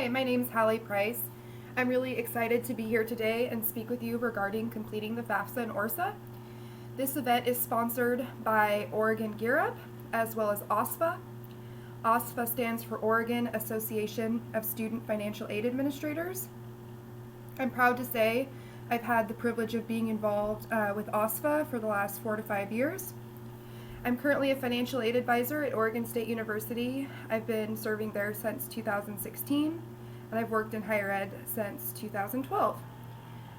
Hi, my name's Hallie Price. I'm really excited to be here today and speak with you regarding completing the FAFSA and ORSAA. This event is sponsored by Oregon Gear Up as well as OSFA. OSFA stands for Oregon Association of Student Financial Aid Administrators. I'm proud to say I've had the privilege of being involved with OSFA for the last 4 to 5 years. I'm currently a financial aid advisor at Oregon State University. I've been serving there since 2016, and I've worked in higher ed since 2012.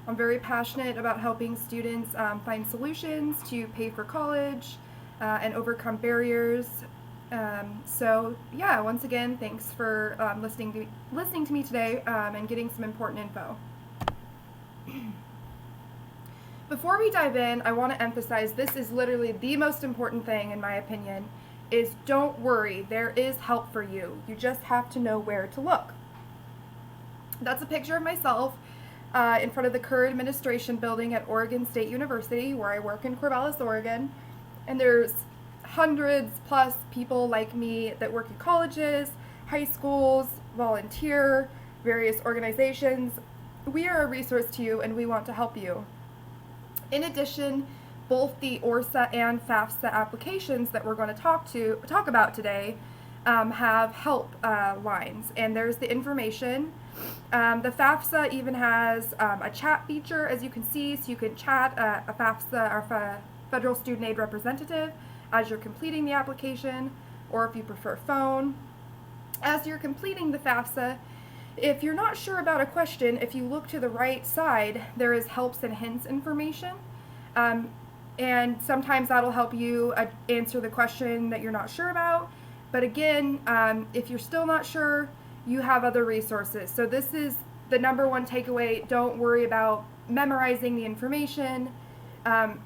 I'm very passionate about helping students find solutions to pay for college and overcome barriers. Once again, thanks for listening to me today and getting some important info. Before we dive in, I want to emphasize this is literally the most important thing, in my opinion, is don't worry, there is help for you. You just have to know where to look. That's a picture of myself in front of the Kerr Administration Building at Oregon State University, where I work in Corvallis, Oregon. And there's hundreds plus people like me that work in colleges, high schools, volunteer, various organizations. We are a resource to you and we want to help you. In addition, both the ORSAA and FAFSA applications that we're going to talk about today have help lines, and there's the information. The FAFSA even has a chat feature, as you can see, so you can chat a FAFSA or Federal Student Aid representative as you're completing the application, or if you prefer phone. As you're completing the FAFSA, if you're not sure about a question, if you look to the right side, there is helps and hints information. And sometimes that'll help you answer the question that you're not sure about. But again, if you're still not sure, you have other resources. So this is the number one takeaway. Don't worry about memorizing the information.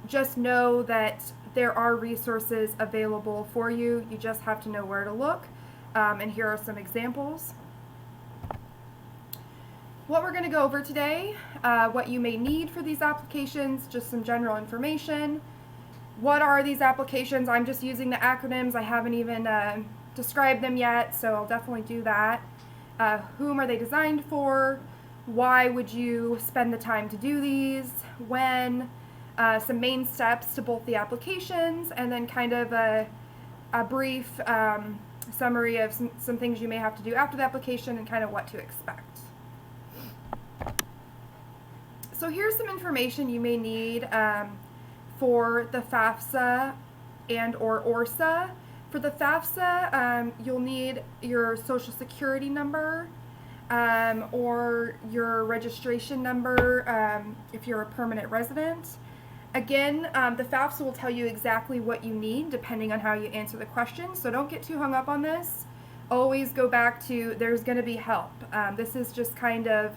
Just know that there are resources available for you. You just have to know where to look. And here are some examples. What we're going to go over today, what you may need for these applications, just some general information. What are these applications? I'm just using the acronyms. I haven't even described them yet, so I'll definitely do that. Whom are they designed for? Why would you spend the time to do these? When? Some main steps to both the applications, and then kind of a brief summary of some things you may have to do after the application and kind of what to expect. So here's some information you may need for the FAFSA and or ORSAA. For the FAFSA, you'll need your social security number or your registration number if you're a permanent resident. Again, the FAFSA will tell you exactly what you need depending on how you answer the question, so don't get too hung up on this. Always go back to there's going to be help. This is just kind of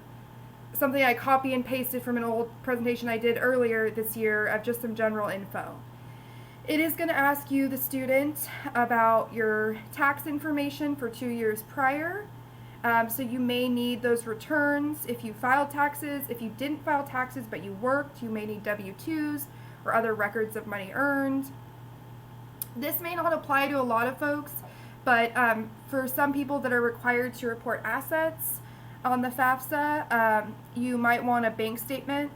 something I copy and pasted from an old presentation I did earlier this year of just some general info. It is going to ask you, the student, about your tax information for 2 years prior. So you may need those returns if you filed taxes. If you didn't file taxes but you worked, you may need W-2s or other records of money earned. This may not apply to a lot of folks, but for some people that are required to report assets on the FAFSA, you might want a bank statement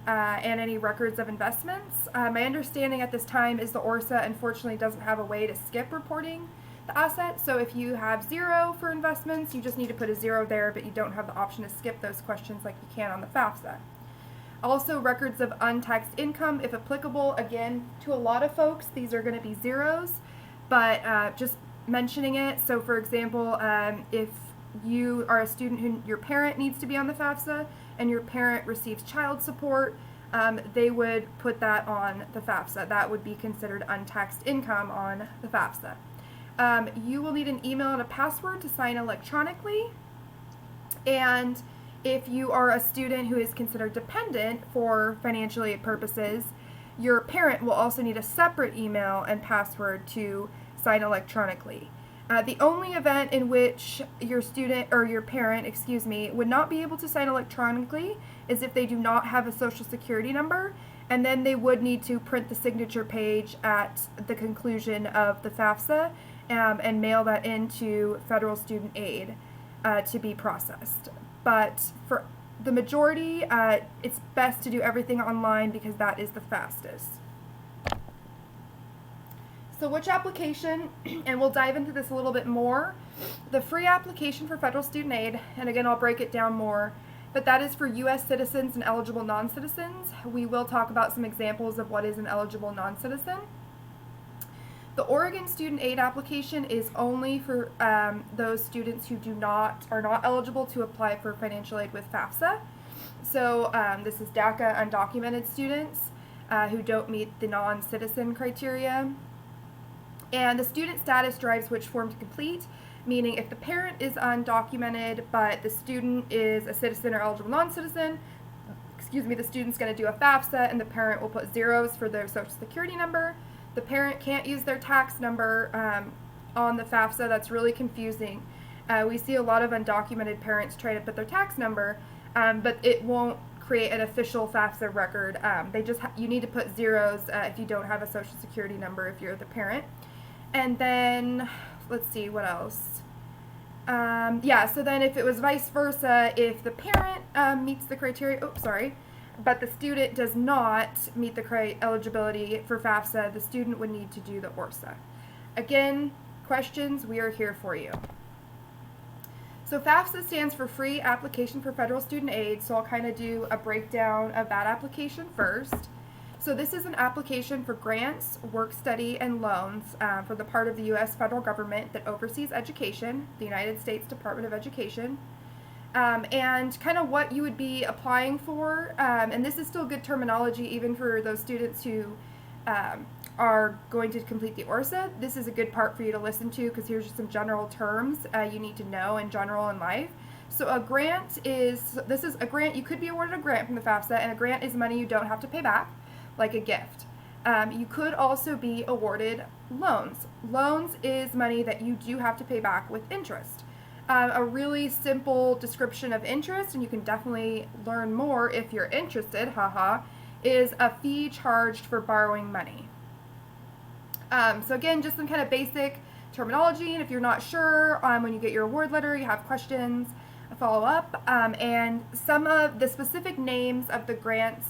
and any records of investments. My understanding at this time is the ORSAA unfortunately doesn't have a way to skip reporting the assets, so if you have 0 for investments, you just need to put a 0 there, but you don't have the option to skip those questions like you can on the FAFSA. Also, records of untaxed income, if applicable. Again, to a lot of folks, these are going to be zeros, but just mentioning it. So for example, if you are a student who your parent needs to be on the FAFSA and your parent receives child support, they would put that on the FAFSA. That would be considered untaxed income on the FAFSA. You will need an email and a password to sign electronically, and if you are a student who is considered dependent for financial aid purposes, your parent will also need a separate email and password to sign electronically. The only event in which your student or your parent, would not be able to sign electronically is if they do not have a social security number, and then they would need to print the signature page at the conclusion of the FAFSA and mail that into Federal Student Aid. to be processed. But for the majority, it's best to do everything online because that is the fastest. So which application, and we'll dive into this a little bit more, the free application for federal student aid, and again I'll break it down more, but that is for U.S. citizens and eligible non-citizens. We will talk about some examples of what is an eligible non-citizen. The Oregon student aid application is only for those students who are not eligible to apply for financial aid with FAFSA. So this is DACA undocumented students who don't meet the non-citizen criteria. And the student status drives which form to complete, meaning if the parent is undocumented but the student is a citizen or eligible non-citizen, the student's going to do a FAFSA and the parent will put zeros for their social security number. The parent can't use their tax number on the FAFSA. That's really confusing. We see a lot of undocumented parents try to put their tax number, but it won't create an official FAFSA record. You need to put zeros if you don't have a social security number if you're the parent. And then, let's see, what else? So then if it was vice versa, if the parent meets the criteria, but the student does not meet the eligibility for FAFSA, the student would need to do the ORSAA. Again, questions, we are here for you. So FAFSA stands for Free Application for Federal Student Aid, so I'll kind of do a breakdown of that application first. So this is an application for grants, work study, and loans for the part of the U.S. federal government that oversees education, the United States Department of Education, and kind of what you would be applying for. And this is still good terminology even for those students who are going to complete the ORSAA. This is a good part for you to listen to because here's just some general terms you need to know in general in life. So a grant this is a grant, you could be awarded a grant from the FAFSA, and a grant is money you don't have to pay back, like a gift. You could also be awarded loans. Loans is money that you do have to pay back with interest. A really simple description of interest, and you can definitely learn more if you're interested, is a fee charged for borrowing money. So again, just some kind of basic terminology, and if you're not sure, when you get your award letter, you have questions, follow up, and some of the specific names of the grants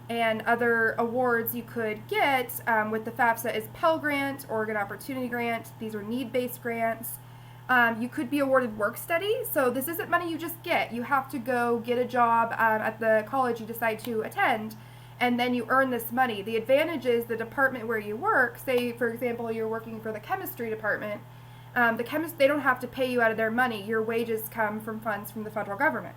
and other awards you could get with the FAFSA is Pell Grant, Oregon Opportunity Grant. These are need-based grants. You could be awarded work study. So this isn't money you just get. You have to go get a job at the college you decide to attend, and then you earn this money. The advantage is the department where you work, say for example you're working for the chemistry department, they don't have to pay you out of their money. Your wages come from funds from the federal government.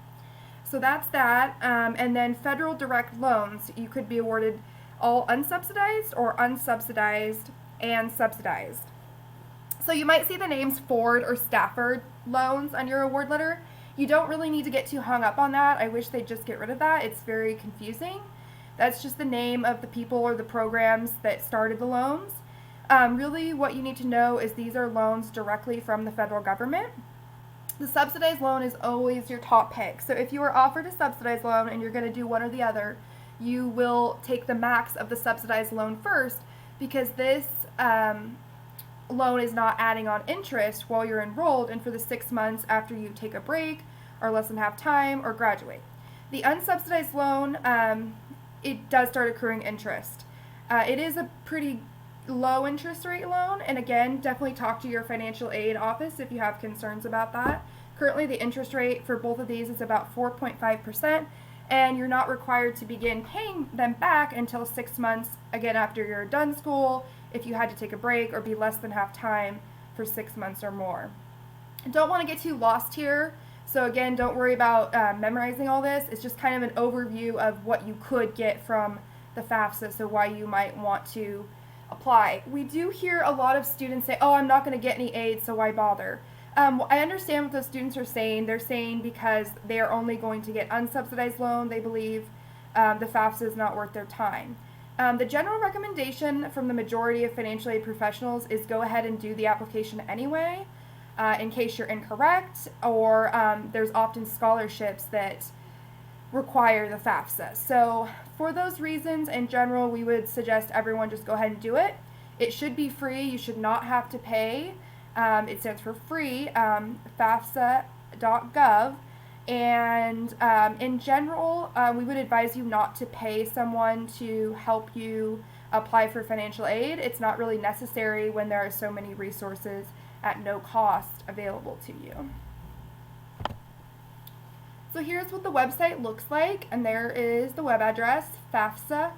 So that's that. And then federal direct loans, you could be awarded all unsubsidized or unsubsidized and subsidized. So you might see the names Ford or Stafford loans on your award letter. You don't really need to get too hung up on that. I wish they'd just get rid of that. It's very confusing. That's just the name of the people or the programs that started the loans. Really what you need to know is these are loans directly from the federal government. The subsidized loan is always your top pick. So if you are offered a subsidized loan and you're going to do one or the other, you will take the max of the subsidized loan first, because this loan is not adding on interest while you're enrolled and for the 6 months after you take a break or less than half time or graduate. The unsubsidized loan, it does start accruing interest. It is a pretty low interest rate loan, and again, definitely talk to your financial aid office if you have concerns about that. Currently the interest rate for both of these is about 4.5%, and you're not required to begin paying them back until 6 months, again after you're done school, if you had to take a break or be less than half time for 6 months or more. Don't want to get too lost here, so again, don't worry about memorizing all this. It's just kind of an overview of what you could get from the FAFSA, so why you might want to apply. We do hear a lot of students say, oh, I'm not going to get any aid, so why bother? I understand what those students are saying. They're saying because they are only going to get unsubsidized loan, they believe the FAFSA is not worth their time. The general recommendation from the majority of financial aid professionals is go ahead and do the application anyway, in case you're incorrect, or there's often scholarships that require the FAFSA. So for those reasons, in general, we would suggest everyone just go ahead and do it. It should be free. You should not have to pay. It stands for free. FAFSA FAFSA.gov. And in general, we would advise you not to pay someone to help you apply for financial aid. It's not really necessary when there are so many resources at no cost available to you. So here's what the website looks like, and there is the web address, fafsa.ed.gov.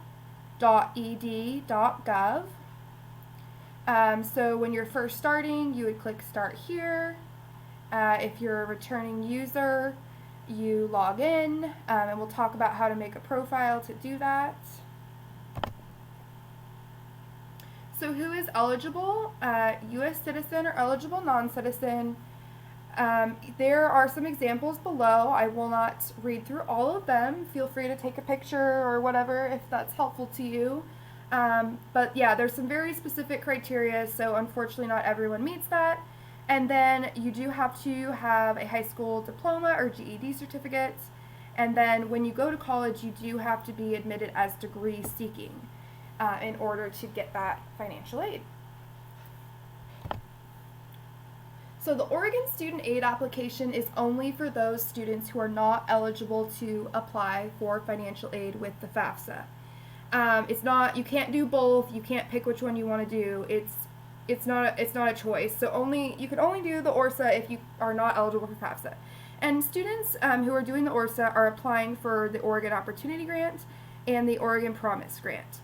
So when you're first starting, you would click Start Here. If you're a returning user, you log in, and we'll talk about how to make a profile to do that. So who is eligible? U.S. citizen or eligible non-citizen. There are some examples below. I will not read through all of them. Feel free to take a picture or whatever if that's helpful to you. But yeah, there's some very specific criteria, so unfortunately not everyone meets that. And then you do have to have a high school diploma or GED certificate. And then when you go to college, you do have to be admitted as degree seeking in order to get that financial aid. So the Oregon Student Aid application is only for those students who are not eligible to apply for financial aid with the FAFSA. It's not, you can't do both, you can't pick which one you want to do. It's not a choice. So you can only do the ORSAA if you are not eligible for FAFSA. And students who are doing the ORSAA are applying for the Oregon Opportunity Grant and the Oregon Promise Grant.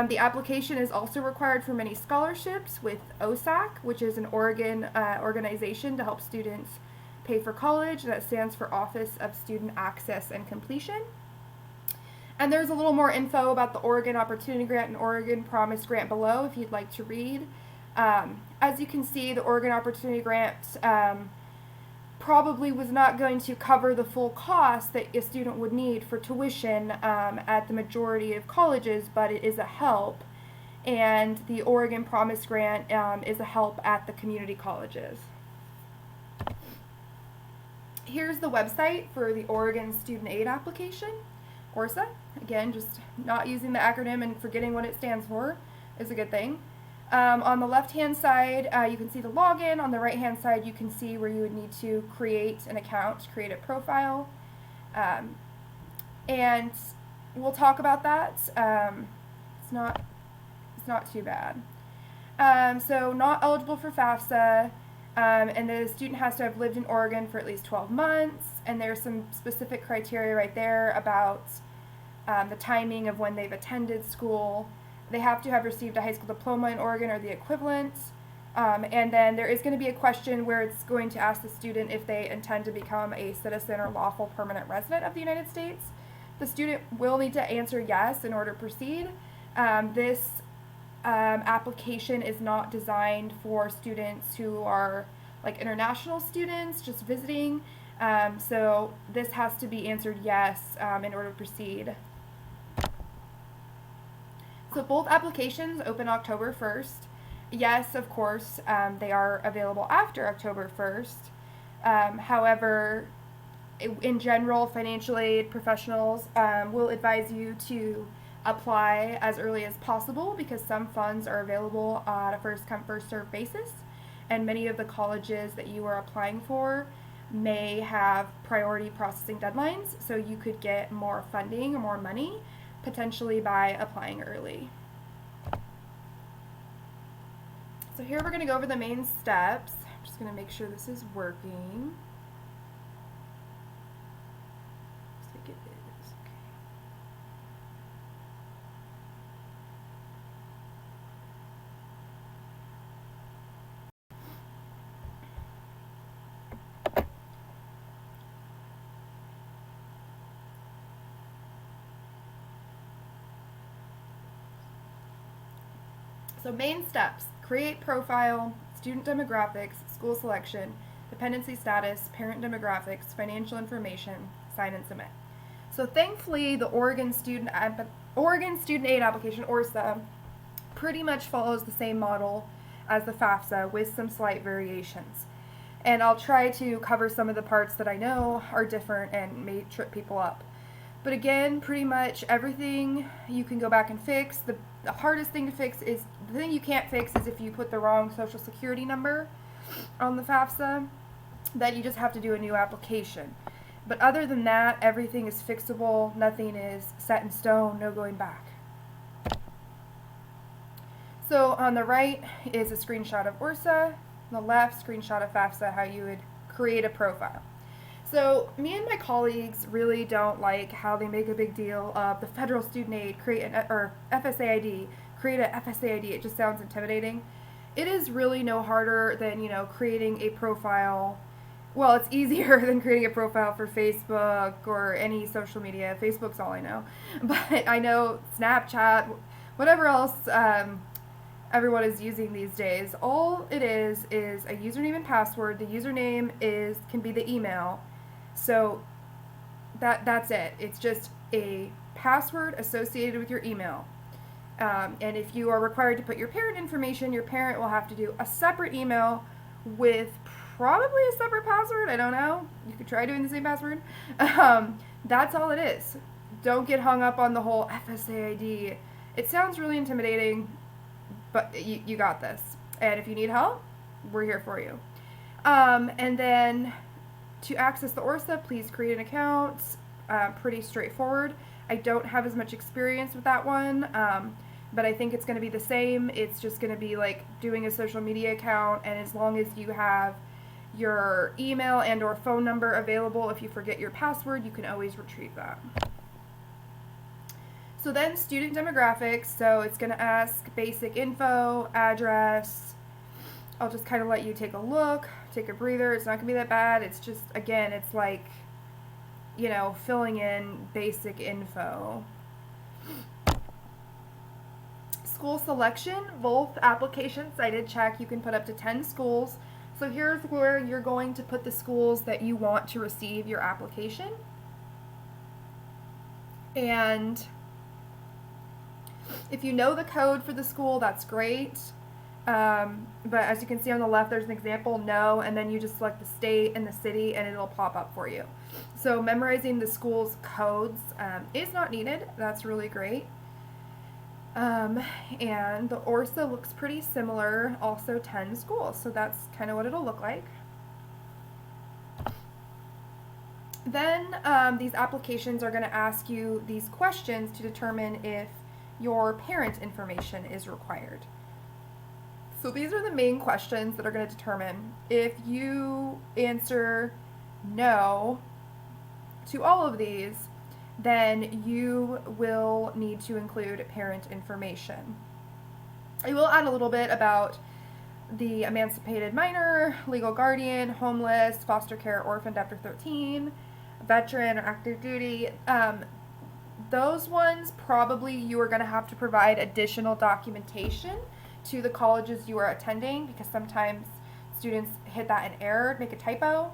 The application is also required for many scholarships with ORSAA, which is an Oregon organization to help students pay for college. That stands for Office of Student Access and Completion. And there's a little more info about the Oregon Opportunity Grant and Oregon Promise Grant below if you'd like to read. As you can see, the Oregon Opportunity Grant probably was not going to cover the full cost that a student would need for tuition at the majority of colleges, but it is a help. And the Oregon Promise Grant is a help at the community colleges. Here's the website for the Oregon Student Aid application, ORSAA. Again, just not using the acronym and forgetting what it stands for is a good thing. On the left-hand side, you can see the login. On the right-hand side, you can see where you would need to create an account, create a profile. And we'll talk about that. It's not too bad. So not eligible for FAFSA, and the student has to have lived in Oregon for at least 12 months, and there's some specific criteria right there about the timing of when they've attended school. They have to have received a high school diploma in Oregon or the equivalent. And then there is going to be a question where it's going to ask the student if they intend to become a citizen or lawful permanent resident of the United States. The student will need to answer yes in order to proceed. This application is not designed for students who are like international students just visiting. So this has to be answered yes in order to proceed. So both applications open October 1st. Yes, of course, they are available after October 1st. However, in general, financial aid professionals will advise you to apply as early as possible because some funds are available on a first-come, first-served basis, and many of the colleges that you are applying for may have priority processing deadlines, so you could get more funding or more money potentially by applying early. So here we're going to go over the main steps. I'm just going to make sure this is working. Looks like it is. Okay. So main steps: create profile, student demographics, school selection, dependency status, parent demographics, financial information, sign and submit. So thankfully the Oregon Student Aid application, ORSAA, pretty much follows the same model as the FAFSA with some slight variations. And I'll try to cover some of the parts that I know are different and may trip people up. But again, pretty much everything you can go back and fix. The hardest thing to fix is, the thing you can't fix is if you put the wrong social security number on the FAFSA. then you just have to do a new application. But other than that, everything is fixable, nothing is set in stone, no going back. So on the right is a screenshot of ORSAA, on the left, screenshot of FAFSA, how you would create a profile. So me and my colleagues really don't like how they make a big deal of the federal student aid, or FSA-ID, create a FSA-ID. It just sounds intimidating. It is really no harder than, creating a profile. Well, it's easier than creating a profile for Facebook or any social media. Facebook's all I know. But I know Snapchat, whatever else everyone is using these days. All it is a username and password. The username can be the email. So that's it. It's just a password associated with your email. And if you are required to put your parent information, your parent will have to do a separate email with probably a separate password. I don't know. You could try doing the same password. That's all it is. Don't get hung up on the whole FSA-ID. It sounds really intimidating, but you got this. And if you need help, we're here for you. And then to access the ORSAA, please create an account. Pretty straightforward. I don't have as much experience with that one, but I think it's going to be the same. It's just going to be like doing a social media account, and as long as you have your email and or phone number available, if you forget your password, you can always retrieve that. So then student demographics, so it's going to ask basic info, address. I'll just kind of let you take a look, take a breather. It's not going to be that bad. It's just, again, it's like, filling in basic info. School selection, both applications I did check. You can put up to 10 schools. So here's where you're going to put the schools that you want to receive your application. And if you know the code for the school, that's great. But as you can see on the left, there's an example, no, and then you just select the state and the city and it'll pop up for you. So memorizing the school's codes is not needed. That's really great. And the ORSAA looks pretty similar, also 10 schools, so that's kind of what it'll look like. Then these applications are going to ask you these questions to determine if your parent information is required. So these are the main questions that are going to determine if you answer no to all of these, then you will need to include parent information. I will add a little bit about the emancipated minor, legal guardian, homeless, foster care, orphaned after 13, veteran or active duty. Those ones probably you are going to have to provide additional documentation to the colleges you are attending, because sometimes students hit that in error, make a typo.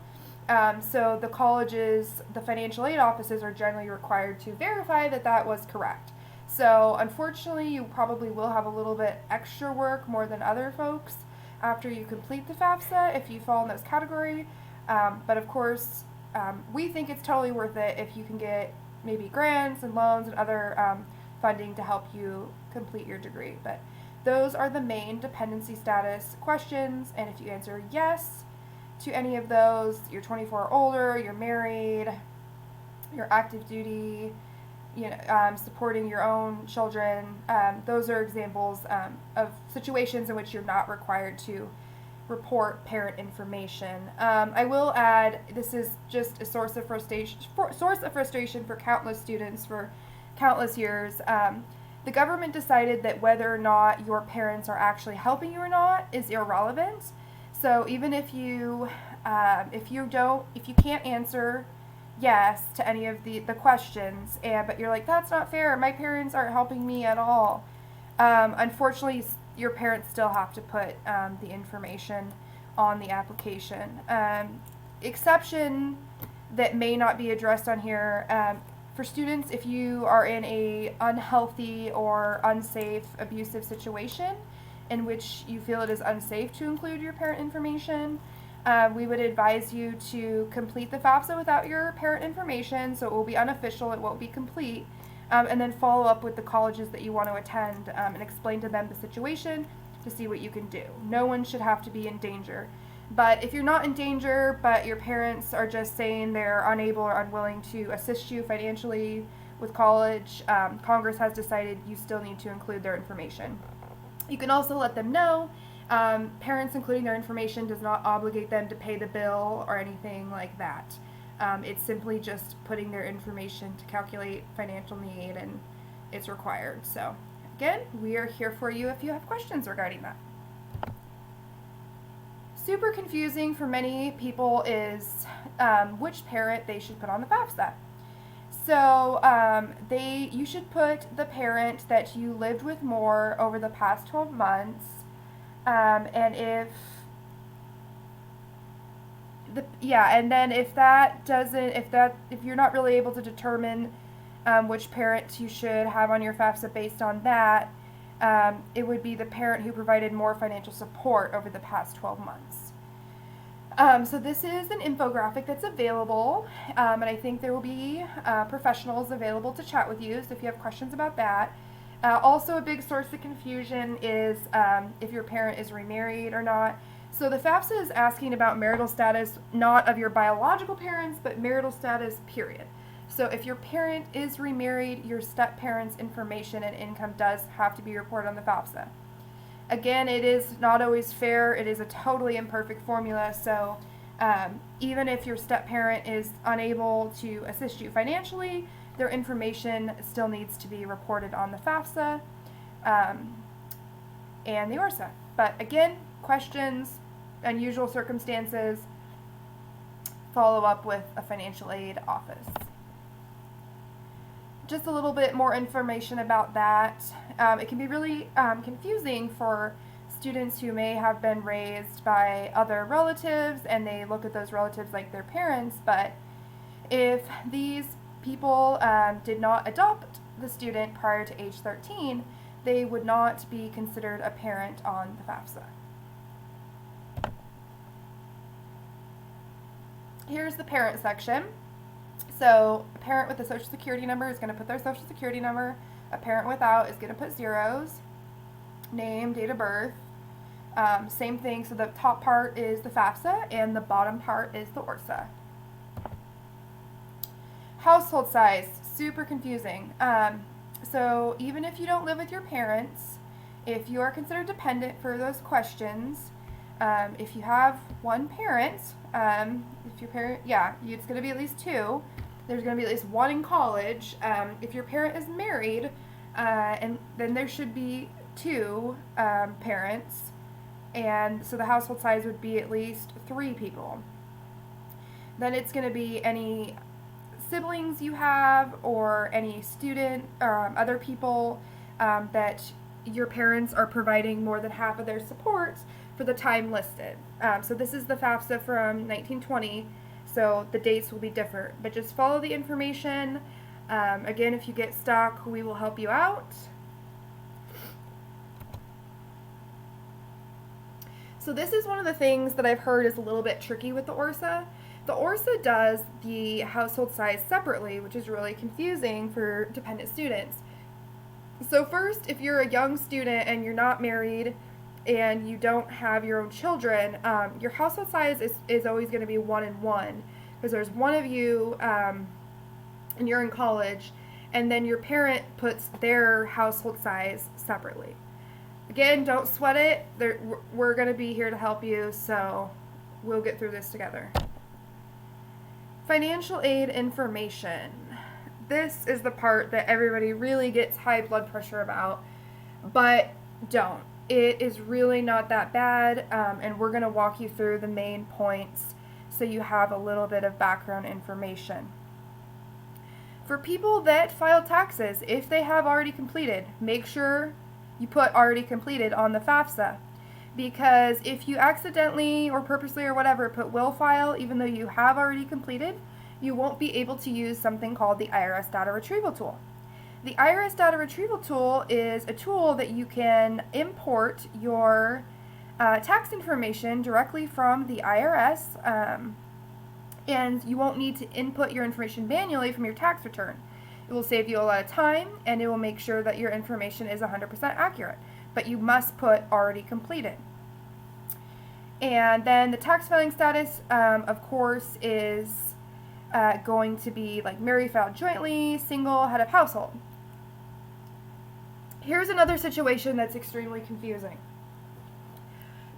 So the colleges, the financial aid offices are generally required to verify that that was correct. So unfortunately, you probably will have a little bit extra work, more than other folks, after you complete the FAFSA if you fall in those categories. But of course, we think it's totally worth it if you can get maybe grants and loans and other funding to help you complete your degree. But those are the main dependency status questions, and if you answer yes to any of those, you're 24 or older, you're married, you're active duty, supporting your own children, those are examples of situations in which you're not required to report parent information. I will add, this is just a source of frustration for countless students for countless years. The government decided that whether or not your parents are actually helping you or not is irrelevant. So even if you can't answer yes to any of the questions, but you're like, that's not fair, my parents aren't helping me at all, unfortunately your parents still have to put the information on the application. Exception that may not be addressed on here, for students, if you are in a unhealthy or unsafe, abusive situation in which you feel it is unsafe to include your parent information, we would advise you to complete the FAFSA without your parent information, so it will be unofficial, it won't be complete, and then follow up with the colleges that you want to attend and explain to them the situation to see what you can do. No one should have to be in danger. But if you're not in danger, but your parents are just saying they're unable or unwilling to assist you financially with college, Congress has decided you still need to include their information. You can also let them know. Parents including their information does not obligate them to pay the bill or anything like that. It's simply just putting their information to calculate financial need, and it's required. So again, we are here for you if you have questions regarding that. Super confusing for many people is which parent they should put on the FAFSA. So you should put the parent that you lived with more over the past 12 months, and if you're not really able to determine which parent you should have on your FAFSA based on that, it would be the parent who provided more financial support over the past 12 months. So this is an infographic that's available, and I think there will be professionals available to chat with you, so if you have questions about that. Also, a big source of confusion is if your parent is remarried or not. So the FAFSA is asking about marital status, not of your biological parents, but marital status, period. So if your parent is remarried, your step-parent's information and income does have to be reported on the FAFSA. Again, it is not always fair. It is a totally imperfect formula, so even if your step-parent is unable to assist you financially, their information still needs to be reported on the FAFSA and the ORSAA. But again, questions, unusual circumstances, follow up with a financial aid office. Just a little bit more information about that. It can be really confusing for students who may have been raised by other relatives and they look at those relatives like their parents, but if these people did not adopt the student prior to age 13, they would not be considered a parent on the FAFSA. Here's the parent section. So a parent with a social security number is going to put their social security number. A parent without is going to put zeros. Name, date of birth. Same thing, so the top part is the FAFSA and the bottom part is the ORSAA. Household size, super confusing. So even if you don't live with your parents, if you are considered dependent for those questions, if you have one parent, if your parent, it's going to be at least two. There's going to be at least one in college. If your parent is married, and then there should be two parents, and so the household size would be at least 3 people. Then it's going to be any siblings you have or any student or other people that your parents are providing more than half of their support for the time listed. So this is the FAFSA from 1920, so the dates will be different, but just follow the information. Again, if you get stuck, we will help you out. So this is one of the things that I've heard is a little bit tricky with the ORSAA. The ORSAA does the household size separately, which is really confusing for dependent students. So first, if you're a young student and you're not married and you don't have your own children, your household size is always going to be 1 and 1, because there's one of you and you're in college, and then your parent puts their household size separately. Again, don't sweat it. We're going to be here to help you, so we'll get through this together. Financial aid information. This is the part that everybody really gets high blood pressure about, but don't. It is really not that bad, and we're going to walk you through the main points so you have a little bit of background information. For people that file taxes, if they have already completed, make sure you put already completed on the FAFSA, because if you accidentally or purposely or whatever put will file even though you have already completed, you won't be able to use something called the IRS data retrieval tool. The IRS data retrieval tool is a tool that you can import your tax information directly from the IRS, and you won't need to input your information manually from your tax return. It will save you a lot of time, and it will make sure that your information is 100% accurate, but you must put already completed. And then the tax filing status, of course, is going to be like married, filed jointly, single, head of household. Here's another situation that's extremely confusing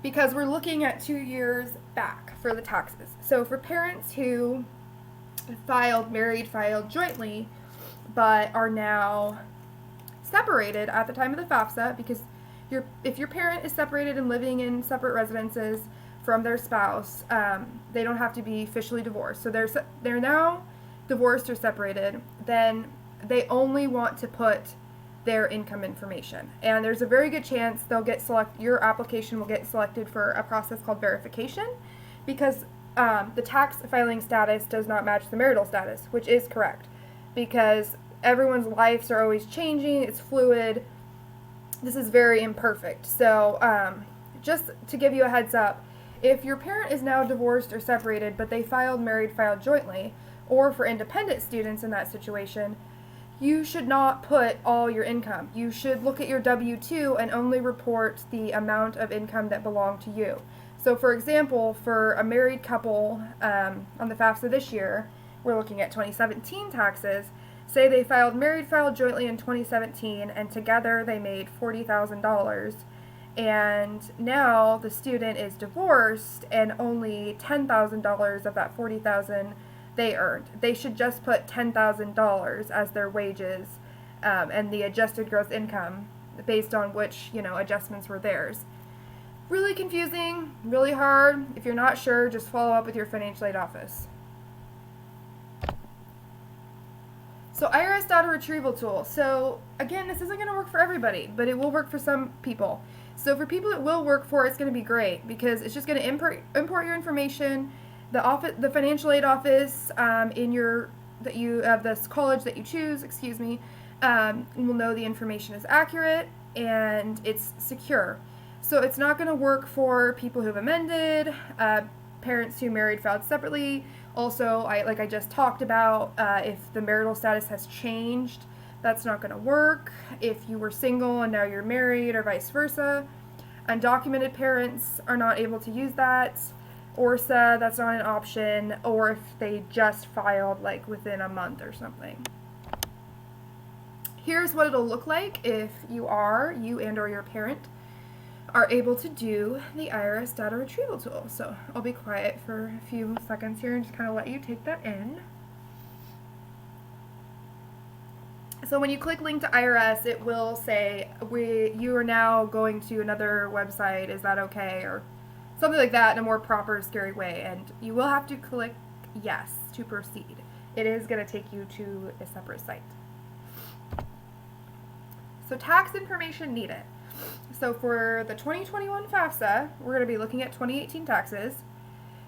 because we're looking at 2 years back for the taxes. So for parents who filed married, filed jointly, but are now separated at the time of the FAFSA, because if your parent is separated and living in separate residences from their spouse, they don't have to be officially divorced. So they're now divorced or separated. Then they only want to put their income information, and there's a very good chance your application will get selected for a process called verification, because the tax filing status does not match the marital status, which is correct, because everyone's lives are always changing. It's fluid. This is very imperfect. So just to give you a heads up, if your parent is now divorced or separated, but they filed married, filed jointly, or for independent students in that situation, you should not put all your income. You should look at your W-2 and only report the amount of income that belonged to you. So for example, for a married couple on the FAFSA this year, we're looking at 2017 taxes. Say they filed married, filed jointly in 2017, and together they made $40,000. And now the student is divorced, and only $10,000 of that $40,000 they earned. They should just put $10,000 as their wages and the adjusted gross income based on which, adjustments were theirs. Really confusing, really hard. If you're not sure, just follow up with your financial aid office. So IRS data retrieval tool. So again, this isn't going to work for everybody, but it will work for some people. So for people it will work for, it's going to be great because it's just going to import your information. The financial aid office of this college that you choose, will know the information is accurate and it's secure. So it's not going to work for people who've amended, parents who married, filed separately. Also, like I just talked about, if the marital status has changed, that's not going to work. If you were single and now you're married, or vice versa. Undocumented parents are not able to use that. ORSAA, that's not an option, or if they just filed like within a month or something. Here's what it'll look like if you and or your parent are able to do the IRS data retrieval tool. So I'll be quiet for a few seconds here and just kind of let you take that in. So when you click link to IRS, it will say, you are now going to another website, is that okay? Or something like that in a more proper, scary way. And you will have to click yes to proceed. It is going to take you to a separate site. So tax information needed. So for the 2021 FAFSA, we're going to be looking at 2018 taxes.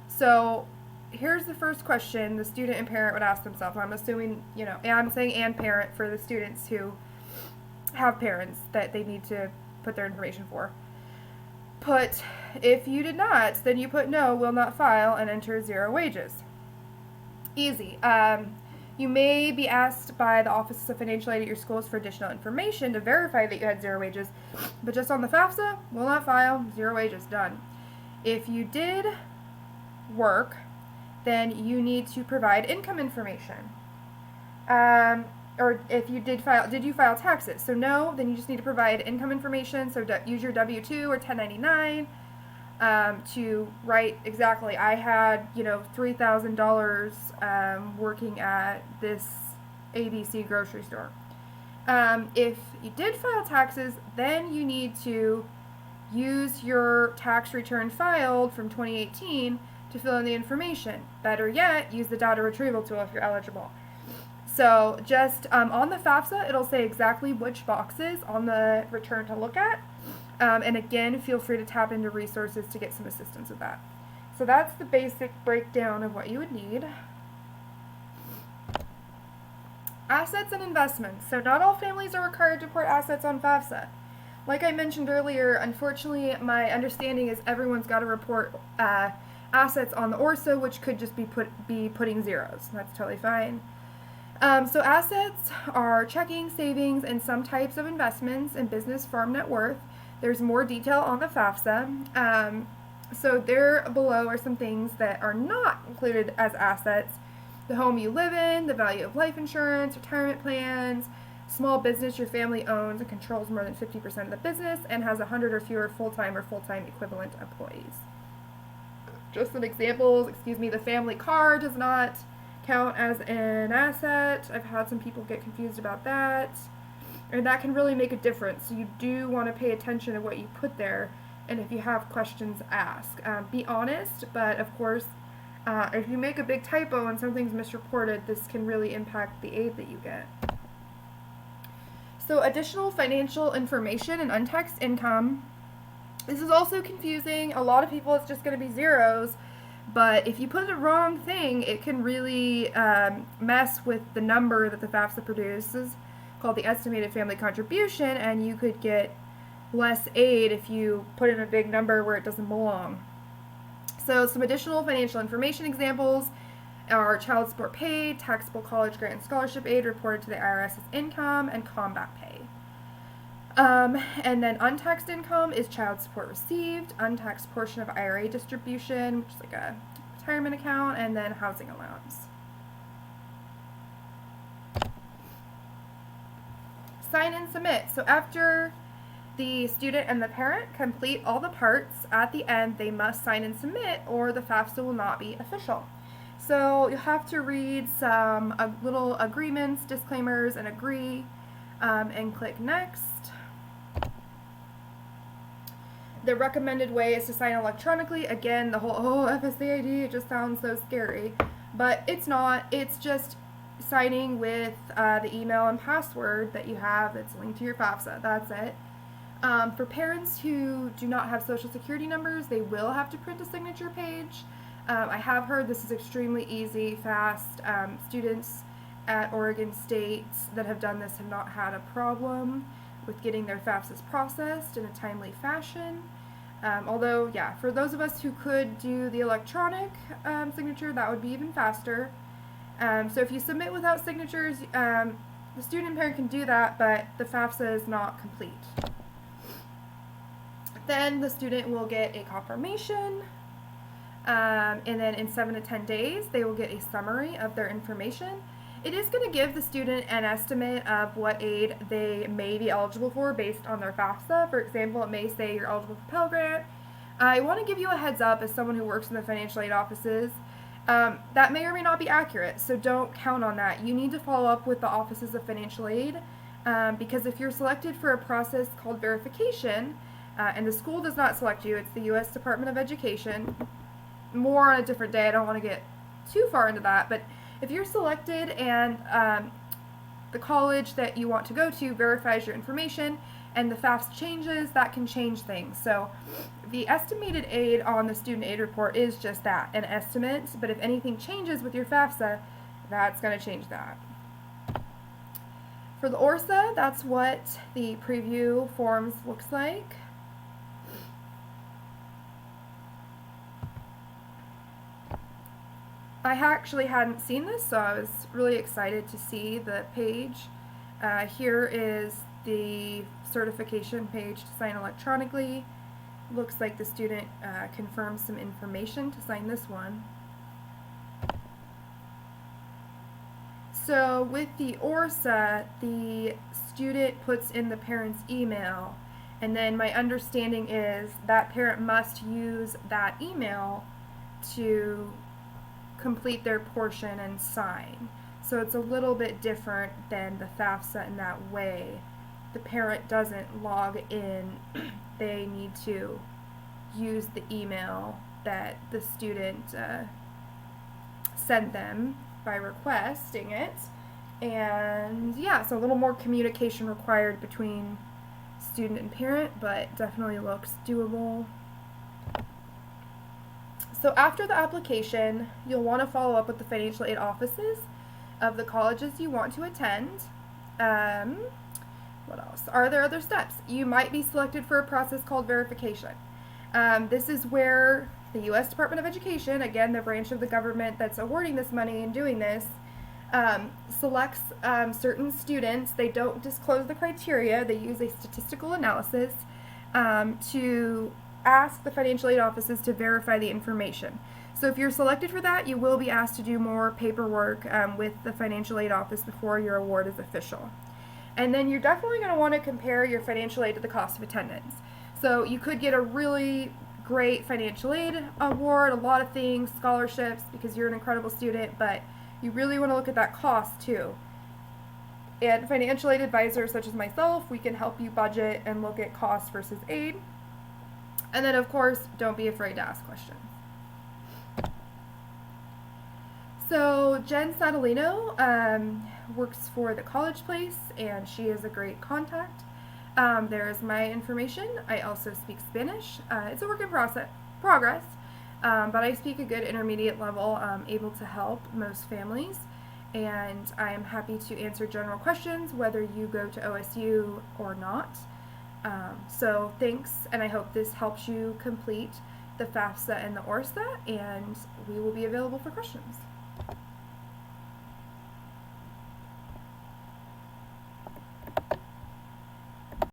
So here's the first question the student and parent would ask themselves. I'm assuming, and I'm saying and parent for the students who have parents that they need to put their information for. If you did not, then you put no, will not file, and enter 0 wages. Easy. You may be asked by the Office of Financial Aid at your schools for additional information to verify that you had 0 wages, but just on the FAFSA, will not file, 0 wages, done. If you did work, then you need to provide income information. Or if you did you file taxes? So no, then you just need to provide income information. So use your W-2 or 1099 to write exactly. I had $3,000 working at this ABC grocery store. If you did file taxes, then you need to use your tax return filed from 2018 to fill in the information. Better yet, use the data retrieval tool if you're eligible. So just on the FAFSA, it'll say exactly which boxes on the return to look at. And again, feel free to tap into resources to get some assistance with that. So that's the basic breakdown of what you would need. Assets and investments. So not all families are required to report assets on FAFSA. Like I mentioned earlier, unfortunately, my understanding is everyone's got to report assets on the ORSAA, which could just be putting zeros. That's totally fine. So assets are checking, savings, and some types of investments in business, firm net worth. There's more detail on the FAFSA. So there below are some things that are not included as assets: the home you live in, the value of life insurance, retirement plans, small business your family owns and controls more than 50% of the business, and has 100 or fewer full-time or full-time equivalent employees. Just some examples, the family car does not count as an asset. I've had some people get confused about that. And that can really make a difference. So you do want to pay attention to what you put there, and if you have questions, ask. Be honest, but of course, if you make a big typo and something's misreported, this can really impact the aid that you get. So additional financial information and untaxed income. This is also confusing. A lot of people, it's just going to be zeros, but if you put the wrong thing, it can really mess with the number that the FAFSA produces, called the estimated family contribution, and you could get less aid if you put in a big number where it doesn't belong. So some additional financial information examples are child support paid, taxable college grant and scholarship aid reported to the IRS as income, and combat pay. And then untaxed income is child support received, untaxed portion of IRA distribution, which is like a retirement account, and then housing allowance. Sign and submit. So after the student and the parent complete all the parts, at the end they must sign and submit, or the FAFSA will not be official. So you'll have to read some little agreements, disclaimers, and agree, and click next. The recommended way is to sign electronically. Again, the whole FSAID, it just sounds so scary, but it's not. It's just signing with the email and password that you have that's linked to your FAFSA. That's it. For parents who do not have social security numbers, they will have to print a signature page. I have heard this is extremely easy, fast. Students at Oregon State that have done this have not had a problem with getting their FAFSAs processed in a timely fashion. Although, yeah, for those of us who could do the electronic signature, that would be even faster. So if you submit without signatures, the student and parent can do that, but the FAFSA is not complete. Then the student will get a confirmation, and then in 7 to 10 days, they will get a summary of their information. It is going to give the student an estimate of what aid they may be eligible for based on their FAFSA. For example, it may say you're eligible for Pell Grant. I want to give you a heads up as someone who works in the financial aid offices. That may or may not be accurate, so don't count on that. You need to follow up with the offices of financial aid, because if you're selected for a process called verification, and the school does not select you, it's the U.S. Department of Education. More on a different day, I don't want to get too far into that, but if you're selected and the college that you want to go to verifies your information and the FAFSA changes, that can change things. So the estimated aid on the student aid report is just that, an estimate, but if anything changes with your FAFSA, that's going to change that. For the ORSAA, that's what the preview forms looks like. I actually hadn't seen this, so I was really excited to see the page. Here is the certification page to sign electronically. Looks like the student confirms some information to sign this one. So with the ORSAA, the student puts in the parent's email, and then my understanding is that parent must use that email to complete their portion and sign. So it's a little bit different than the FAFSA in that way. The parent doesn't log in. They need to use the email that the student sent them by requesting it. And yeah, so a little more communication required between student and parent, but definitely looks doable. So after the application, you'll want to follow up with the financial aid offices of the colleges you want to attend. What else? Are there other steps? You might be selected for a process called verification. This is where the U.S. Department of Education, again, the branch of the government that's awarding this money and doing this, selects certain students. They don't disclose the criteria. They use a statistical analysis to ask the financial aid offices to verify the information. So if you're selected for that, you will be asked to do more paperwork with the financial aid office before your award is official. And then you're definitely going to want to compare your financial aid to the cost of attendance. So you could get a really great financial aid award, a lot of things, scholarships, because you're an incredible student, but you really want to look at that cost too. And financial aid advisors such as myself, we can help you budget and look at cost versus aid. And then, of course, don't be afraid to ask questions. So Jen Satalino works for the College Place, and she is a great contact. There's my information. I also speak Spanish. It's a work in progress, but I speak a good intermediate level, able to help most families. And I am happy to answer general questions whether you go to OSU or not. So thanks, and I hope this helps you complete the FAFSA and the ORSAA, and we will be available for questions.